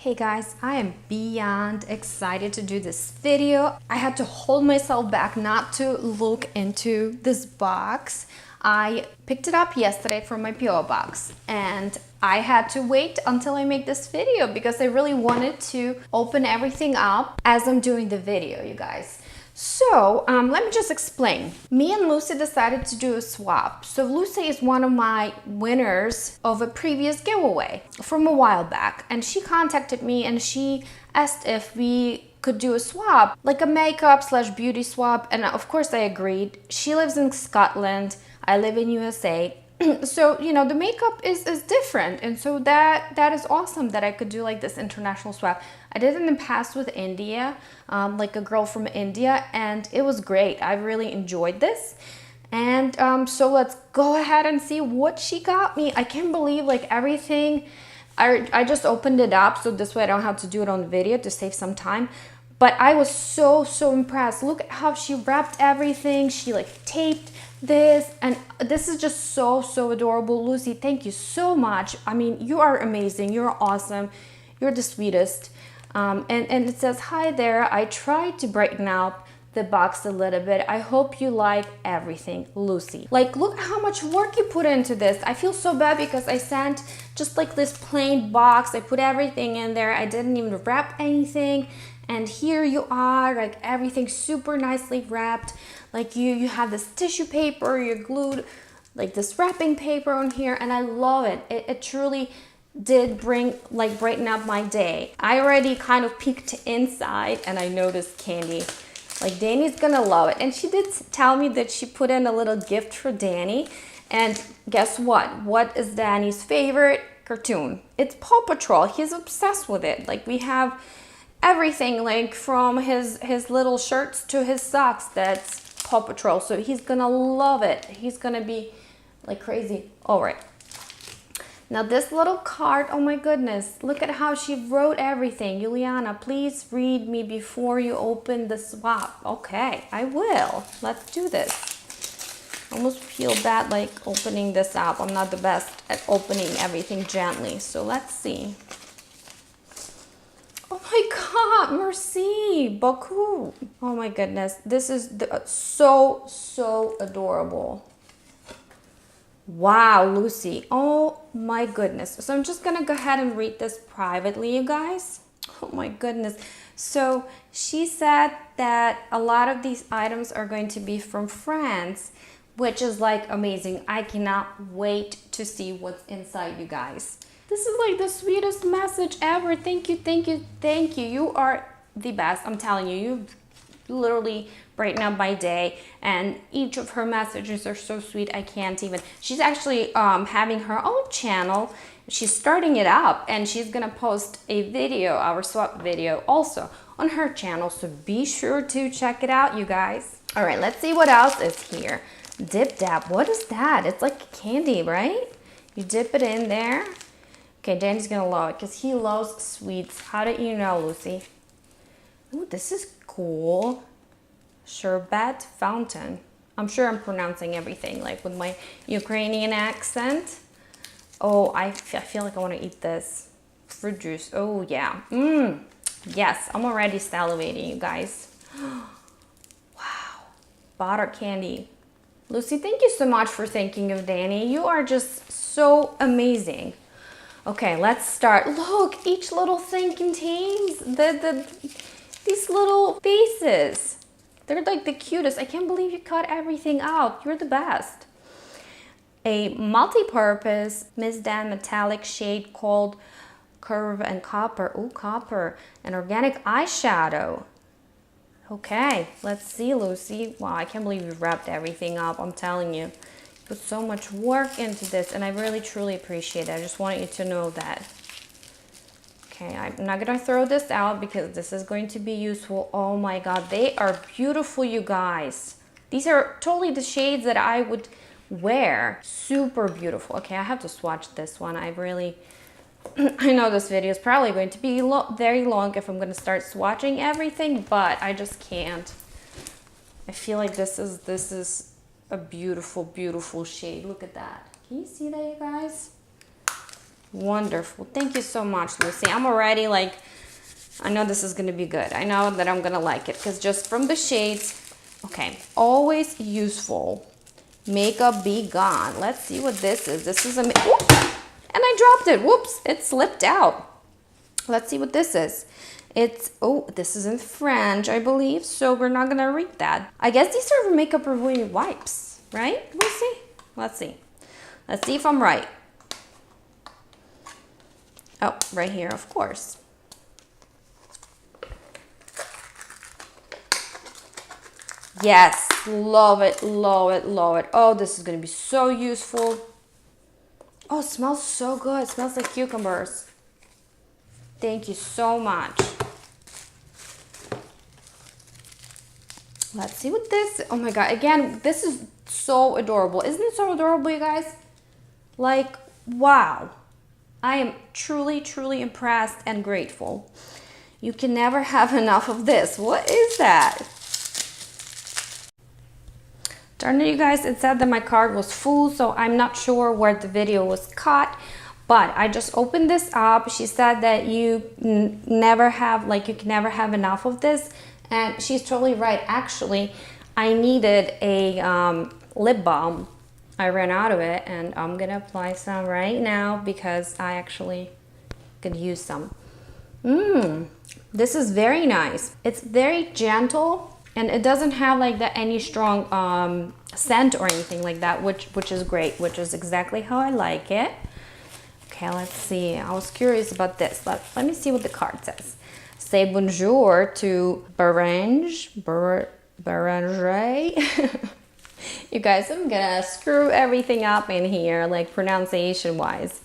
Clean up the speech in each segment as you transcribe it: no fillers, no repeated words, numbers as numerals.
Hey guys, I am beyond excited to do this video. I had to hold myself back not to look into this box. I picked it up yesterday from my PO box and I had to wait until I make this video because I really wanted to open everything up as I'm doing the video, you guys. So let me just explain. Me and Lucy decided to do a swap. So Lucy is one of my winners of a previous giveaway from a while back, and she contacted me and she asked if we could do a swap, like a makeup / beauty swap, and of course I agreed. She lives in Scotland, I live in USA. So, you know, the makeup is different, and so that is awesome that I could do like this international swap. I did it in the past with India, like a girl from India, and it was great. I really enjoyed this. And so let's go ahead and see what she got me. I can't believe like everything. I just opened it up so this way I don't have to do it on video to save some time. But I was so impressed. Look at how she wrapped everything. She like taped this, and this is just so adorable. Lucy, thank you so much. I mean, you are amazing. You're awesome. You're the sweetest. And it says, hi there. I tried to brighten up the box a little bit. I hope you like everything, Lucy. Like, look how much work you put into this. I feel so bad because I sent just like this plain box. I put everything in there. I didn't even wrap anything. And here you are, like everything super nicely wrapped. Like you have this tissue paper, you're glued like this wrapping paper on here, and I love it. It truly did brighten up my day. I already kind of peeked inside and I noticed candy. Like Danny's gonna love it. And she did tell me that she put in a little gift for Danny. And guess what? What is Danny's favorite cartoon? It's Paw Patrol. He's obsessed with it. Like we have everything, like from his little shirts to his socks, that's Paw Patrol. So he's gonna love it. He's gonna be like crazy. All right. Now this little card, oh my goodness, look at how she wrote everything. Juliana, please read me before you open the swap. Okay, I will. Let's do this. I almost feel bad like opening this up. I'm not the best at opening everything gently. So let's see. Oh my God, merci beaucoup. Oh my goodness, this is so adorable. Wow, Lucy, oh my goodness. So I'm just gonna go ahead and read this privately, you guys. Oh my goodness. So she said that a lot of these items are going to be from France, which is like amazing. I cannot wait to see what's inside, you guys. This is like the sweetest message ever. Thank you. You are the best. I'm telling you, you literally brighten up my day. And each of her messages are so sweet. I can't even. She's actually having her own channel. She's starting it up and she's gonna post a video, our swap video, also on her channel. So be sure to check it out, you guys. All right, let's see what else is here. Dip Dab. What is that? It's like candy, right? You dip it in there. Okay, Danny's gonna love it because he loves sweets. How did you know, Lucy? Ooh, this is cool. Sherbet Fountain. I'm sure I'm pronouncing everything like with my Ukrainian accent. Oh, I feel like I want to eat this. Fruit juice. Oh, yeah. Yes, I'm already salivating, you guys. Wow. Butter candy. Lucy, thank you so much for thinking of Danny. You are just so amazing. Okay, let's start. Look, each little thing contains these little faces. They're like the cutest. I can't believe you cut everything out. You're the best. A multi-purpose Miss Dan metallic shade called Curve and Copper. Ooh, copper. An organic eyeshadow. Okay, let's see, Lucy. Wow, I can't believe you wrapped everything up. I'm telling you. Put so much work into this and I really truly appreciate it. I just want you to know that. Okay, I'm not gonna throw this out because this is going to be useful. Oh my God, they are beautiful, you guys. These are totally the shades that I would wear. Super beautiful. Okay, I have to swatch this one. I really, I know this video is probably going to be very long if I'm gonna start swatching everything, but I just can't. I feel like this is a beautiful shade. Look at that. Can you see that, you guys? Wonderful. Thank you so much, Lucy. I'm already like, I know this is going to be good. I know that I'm going to like it because just from the shades. Okay, always useful. Makeup Be Gone. Let's see what this is. This is a, and I dropped it. Whoops, it slipped out. Let's see what this is. It's, oh, this is in French, I believe, so we're not gonna read that. I guess these are makeup removing wipes, right? We'll see. Let's see. Let's see if I'm right. Oh, right here, of course. Yes, love it, love it, love it. Oh, this is gonna be so useful. Oh, it smells so good. It smells like cucumbers. Thank you so much. Let's see what this, oh my God, again, this is so adorable. Isn't it so adorable, you guys? Like, wow. I am truly, truly impressed and grateful. You can never have enough of this. What is that? Darn it, you guys, it said that my card was full, so I'm not sure where the video was cut, but I just opened this up. She said that you never have, like, you can never have enough of this, and she's totally right. Actually, I needed a lip balm. I ran out of it, and I'm gonna apply some right now because I actually could use some. This is very nice. It's very gentle, and it doesn't have like any strong scent or anything like that, which is great, which is exactly how I like it. Okay, let's see. I was curious about this. Let me see what the card says. Say bonjour to Beranger. You guys, I'm gonna screw everything up in here, like pronunciation wise.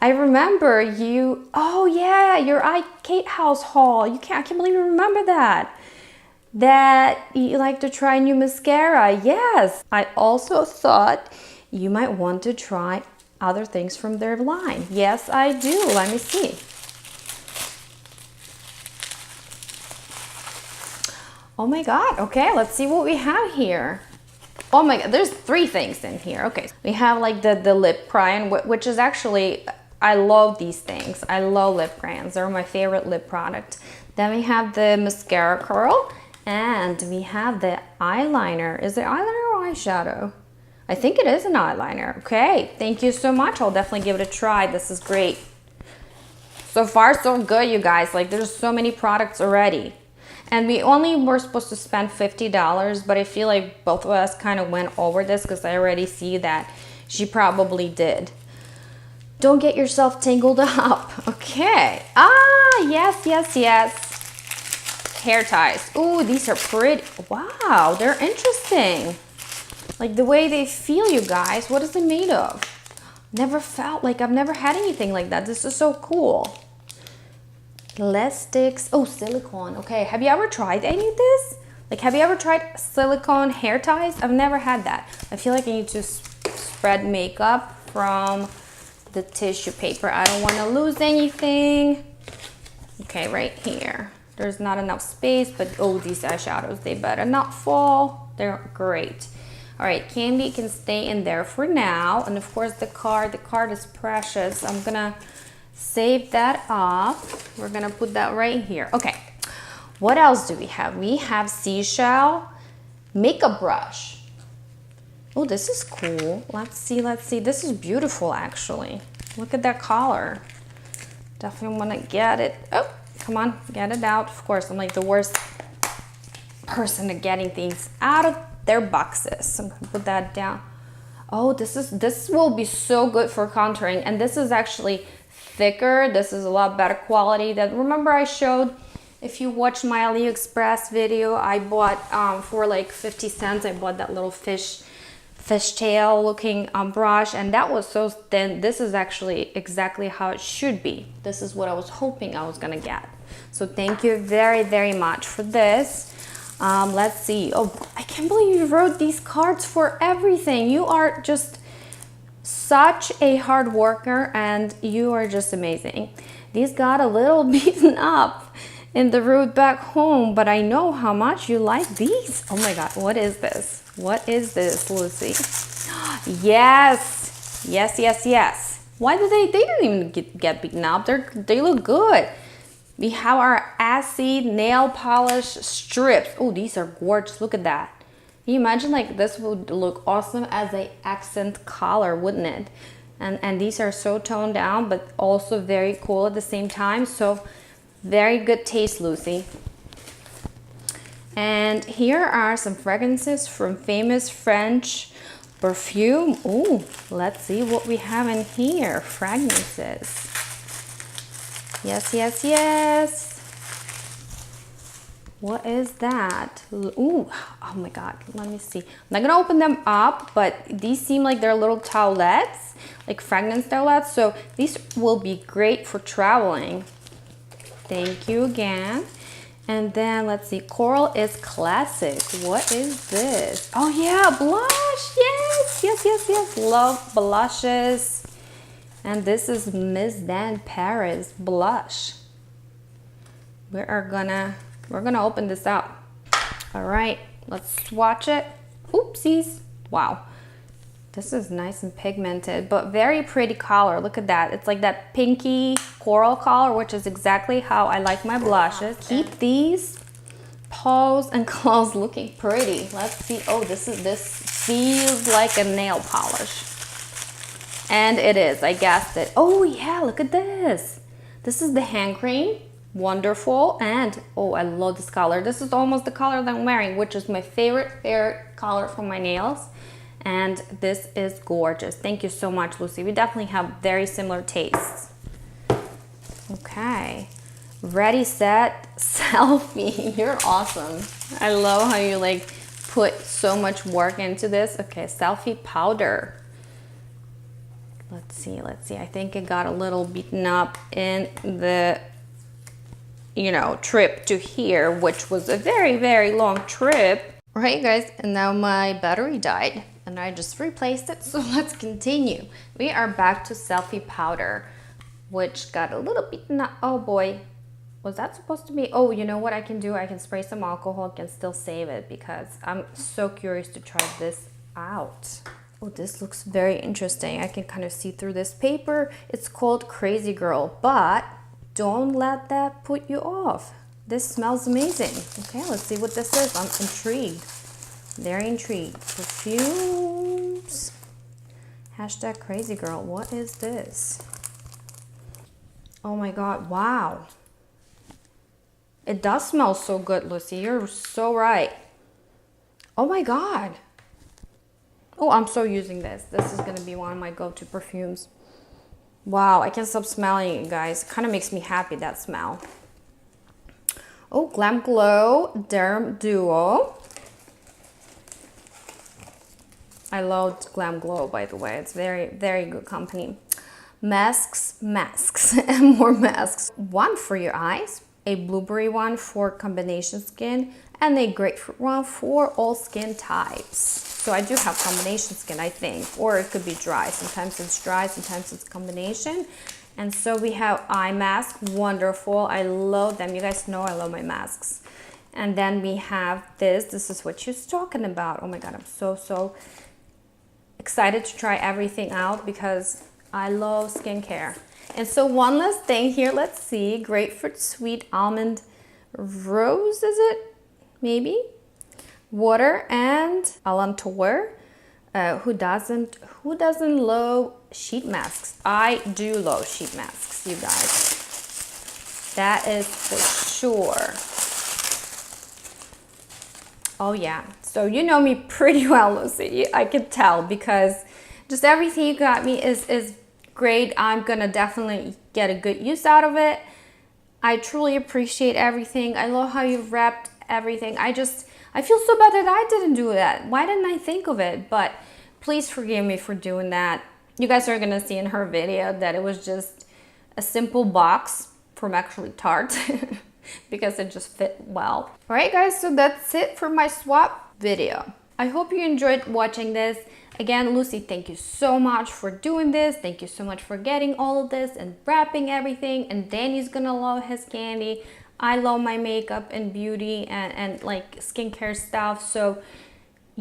I remember you, oh yeah, your Kate House haul. I can't believe you remember that. That you like to try new mascara. Yes, I also thought you might want to try other things from their line. Yes, I do. Let me see. Oh my God. Okay, let's see what we have here. Oh my God, there's 3 things in here. Okay, we have like the lip crayon, which is actually, I love these things. I love lip crayons. They're my favorite lip product. Then we have the mascara curl, and we have the eyeliner. Is it eyeliner or eyeshadow? I think it is an eyeliner. Okay, thank you so much. I'll definitely give it a try. This is great. So far, so good, you guys. Like, there's so many products already. And we only were supposed to spend $50, but I feel like both of us kind of went over this because I already see that she probably did. Don't get yourself tangled up. Okay. Ah, yes, yes, yes. Hair ties. Ooh, these are pretty. Wow, they're interesting. Like the way they feel, you guys. What is it made of? Never felt like, I've never had anything like that. This is so cool. Less sticks. Oh, silicone. Okay, have you ever tried any of this? Like, have you ever tried silicone hair ties? I've never had that. I feel like I need to spread makeup from the tissue paper. I don't want to lose anything. Okay, right here. There's not enough space, but oh, these eyeshadows, they better not fall. They're great. All right, candy can stay in there for now. And of course, the card is precious. I'm gonna save that up. We're gonna put that right here. Okay, what else do we have? We have seashell makeup brush. Oh, this is cool. Let's see. This is beautiful, actually. Look at that color. Definitely want to get it. Oh, come on, get it out. Of course, I'm like the worst person at getting things out of their boxes. I'm gonna put that down. Oh, this will be so good for contouring, and this is actually thicker. This is a lot better quality. That, remember I showed, if you watched my AliExpress video, I bought for like 50 cents, I bought that little fishtail looking brush, and that was so thin. This is actually exactly how it should be. This is what I was hoping I was gonna get. So thank you very, very much for this. Let's see. Oh, I can't believe you wrote these cards for everything. You are just such a hard worker, and you are just amazing. These got a little beaten up in the road back home, but I know how much you like these. Oh my God, what is this? What is this, Lucy? Yes, yes, yes, yes. Why did they didn't even get beaten up. They look good. We have our Essie nail polish strips. Oh, these are gorgeous. Look at that. Can you imagine, like, this would look awesome as a accent color, wouldn't it? And these are so toned down, but also very cool at the same time. So very good taste, Lucy. And here are some fragrances from famous French perfume. Oh, let's see what we have in here. Fragrances. Yes, yes, yes. What is that? Ooh, oh my God, let me see. I'm not gonna open them up, but these seem like they're little towelettes, like fragrance towelettes. So these will be great for traveling. Thank you again. And then let's see, Coral is Classic. What is this? Oh yeah, blush. Yes, yes, yes, yes. Love blushes. And this is Miss Dan Paris blush. We're gonna open this up. All right, let's swatch it. Oopsies. Wow. This is nice and pigmented, but very pretty color. Look at that. It's like that pinky coral color, which is exactly how I like my blushes. Keep these paws and claws looking pretty. Let's see. Oh, this feels like a nail polish. And it is. I guessed it. Oh yeah, look at this. This is the hand cream. Wonderful. And oh, I love this color. This is almost the color that I'm wearing, which is my favorite color for my nails. And this is gorgeous. Thank you so much, Lucy. We definitely have very similar tastes. Okay. Ready, set, selfie. You're awesome. I love how you like put so much work into this. Okay, selfie powder. Let's see, let's see. I think it got a little beaten up in the, trip to here, which was a very, very long trip. All right, guys, and now my battery died and I just replaced it. So let's continue. We are back to selfie powder, which got a little beaten up. Oh boy, was that supposed to be? Oh, you know what I can do? I can spray some alcohol, can still save it because I'm so curious to try this out. Oh, this looks very interesting. I can kind of see through this paper. It's called Crazy Girl, but don't let that put you off. This smells amazing. Okay, let's see what this is. I'm intrigued. Very intrigued. Perfumes. Hashtag Crazy Girl. What is this? Oh my God, wow. It does smell so good, Lucy. You're so right. Oh my God. Oh, I'm so using this. This is gonna be one of my go-to perfumes. Wow, I can't stop smelling it, guys. It kind of makes me happy, that smell. Oh, Glam Glow Derm Duo. I love Glam Glow, by the way. It's very, very good company. Masks, and more masks. One for your eyes, a blueberry one for combination skin, and a grapefruit one for all skin types. So I do have combination skin, I think, or it could be dry. Sometimes it's dry, sometimes it's combination. And so we have eye mask, wonderful. I love them. You guys know I love my masks. And then we have this. This is what she's talking about. Oh my God, I'm so excited to try everything out because I love skincare. And so one last thing here, let's see. Grapefruit Sweet Almond Rose, is it? Maybe? Water and Alantor. Who doesn't love sheet masks? I do love sheet masks, you guys. That is for sure. Oh yeah, so you know me pretty well, Lucy. I could tell because just everything you got me is great. I'm gonna definitely get a good use out of it. I truly appreciate everything. I love how you've wrapped everything. I feel so bad that I didn't do that. Why didn't I think of it? But please forgive me for doing that. You guys are gonna see in her video that it was just a simple box from actually Tarte because it just fit well. All right, guys, so that's it for my swap video. I hope you enjoyed watching this. Again, Lucy, thank you so much for doing this. Thank you so much for getting all of this and wrapping everything. And Danny's gonna love his candy. I love my makeup and beauty and like skincare stuff. So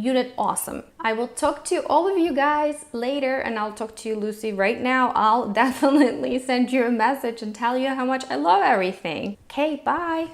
You did awesome. I will talk to all of you guys later, and I'll talk to you, Lucy, right now. I'll definitely send you a message and tell you how much I love everything. Okay, bye.